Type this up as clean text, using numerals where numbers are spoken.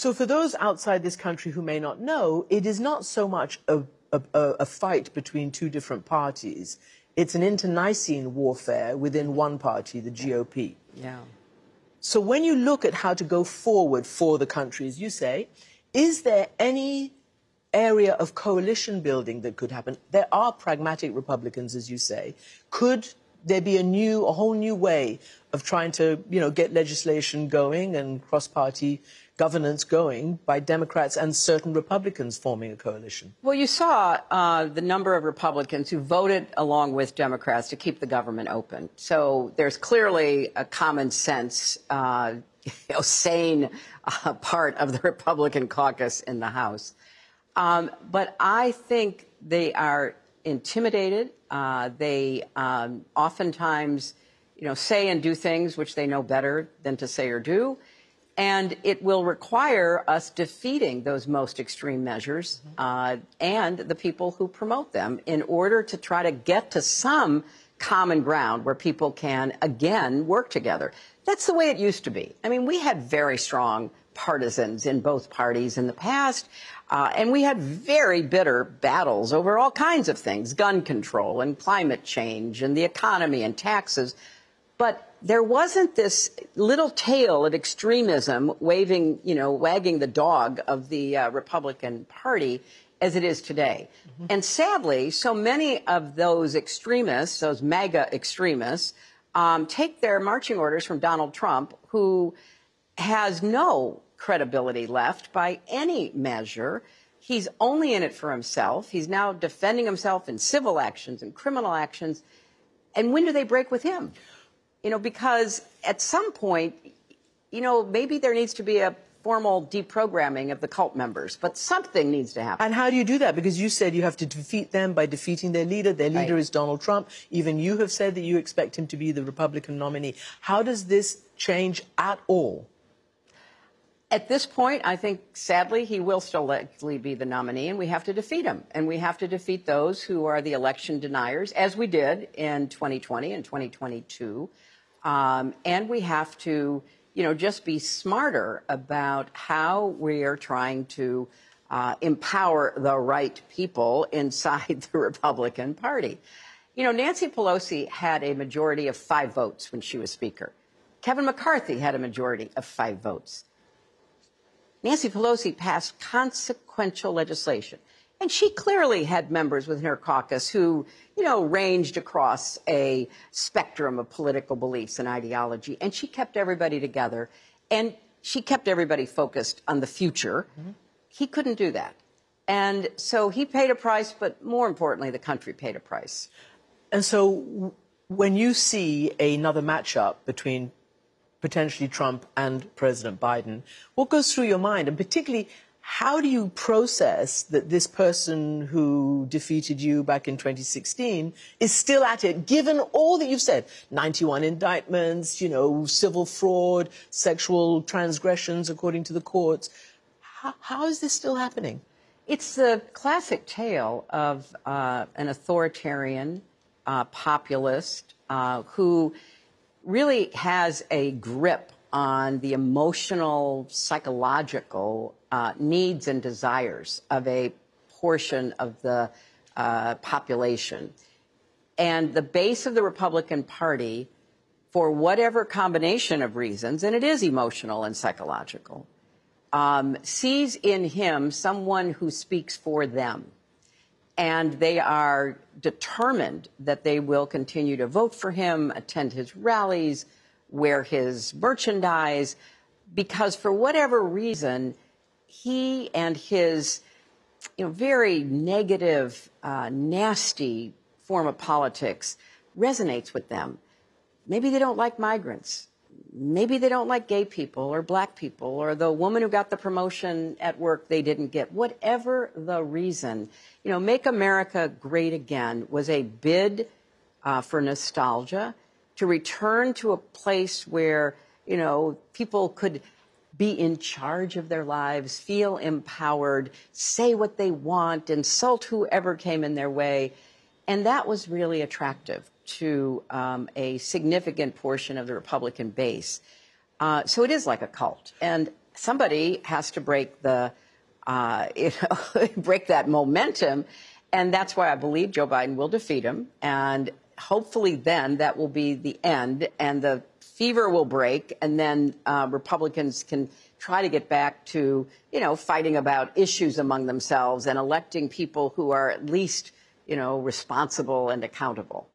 So for those outside this country who may not know, it is not so much a fight between two different parties. It's an internecine warfare within one party, the GOP. Yeah. So when you look at how to go forward for the country, as you say, is there any area of coalition building that could happen? There are pragmatic Republicans, as you say. Could there be a whole new way of trying to, get legislation going and cross-party governance going by Democrats and certain Republicans forming a coalition? Well, you saw the number of Republicans who voted along with Democrats to keep the government open. So there's clearly a common sense, sane part of the Republican caucus in the House. But I think they are intimidated. They oftentimes, say and do things which they know better than to say or do. And it will require us defeating those most extreme measures and the people who promote them in order to try to get to some common ground where people can, again, work together. That's the way it used to be. I mean, we had very strong partisans in both parties in the past, and we had very bitter battles over all kinds of things, gun control and climate change and the economy and taxes. But there wasn't this little tail of extremism wagging the dog of the Republican Party as it is today. Mm-hmm. And sadly, so many of those extremists, those MAGA extremists, take their marching orders from Donald Trump, who has no credibility left by any measure. He's only in it for himself. He's now defending himself in civil actions and criminal actions. And when do they break with him? Because at some point, maybe there needs to be a formal deprogramming of the cult members, but something needs to happen. And how do you do that? Because you said you have to defeat them by defeating their leader. Their leader is Donald Trump. Even you have said that you expect him to be the Republican nominee. How does this change at all? At this point, I think, sadly, he will still likely be the nominee, and we have to defeat him. And we have to defeat those who are the election deniers, as we did in 2020 and 2022. And we have to, just be smarter about how we are trying to empower the right people inside the Republican Party. Nancy Pelosi had a majority of 5 votes when she was Speaker. Kevin McCarthy had a majority of 5 votes. Nancy Pelosi passed consequential legislation. And she clearly had members within her caucus who, ranged across a spectrum of political beliefs and ideology. And she kept everybody together. And she kept everybody focused on the future. Mm-hmm. He couldn't do that. And so he paid a price, but more importantly, the country paid a price. And so when you see another matchup between potentially Trump and President Biden, what goes through your mind? And particularly, how do you process that this person who defeated you back in 2016 is still at it, given all that you've said? 91 indictments, civil fraud, sexual transgressions according to the courts. How is this still happening? It's the classic tale of an authoritarian populist who really has a grip on the emotional, psychological needs and desires of a portion of the population. And the base of the Republican Party, for whatever combination of reasons, and it is emotional and psychological, sees in him someone who speaks for them. And they are determined that they will continue to vote for him, attend his rallies, wear his merchandise, because for whatever reason, he and his very negative, nasty form of politics resonates with them. Maybe they don't like migrants. Maybe they don't like gay people or black people or the woman who got the promotion at work they didn't get. Whatever the reason, Make America Great Again was a bid for nostalgia, to return to a place where, people could be in charge of their lives, feel empowered, say what they want, insult whoever came in their way. And that was really attractive to a significant portion of the Republican base. So it is like a cult. And somebody has to break the, break that momentum. And that's why I believe Joe Biden will defeat him. And hopefully then that will be the end and the fever will break. And then Republicans can try to get back to, fighting about issues among themselves and electing people who are at least, responsible and accountable.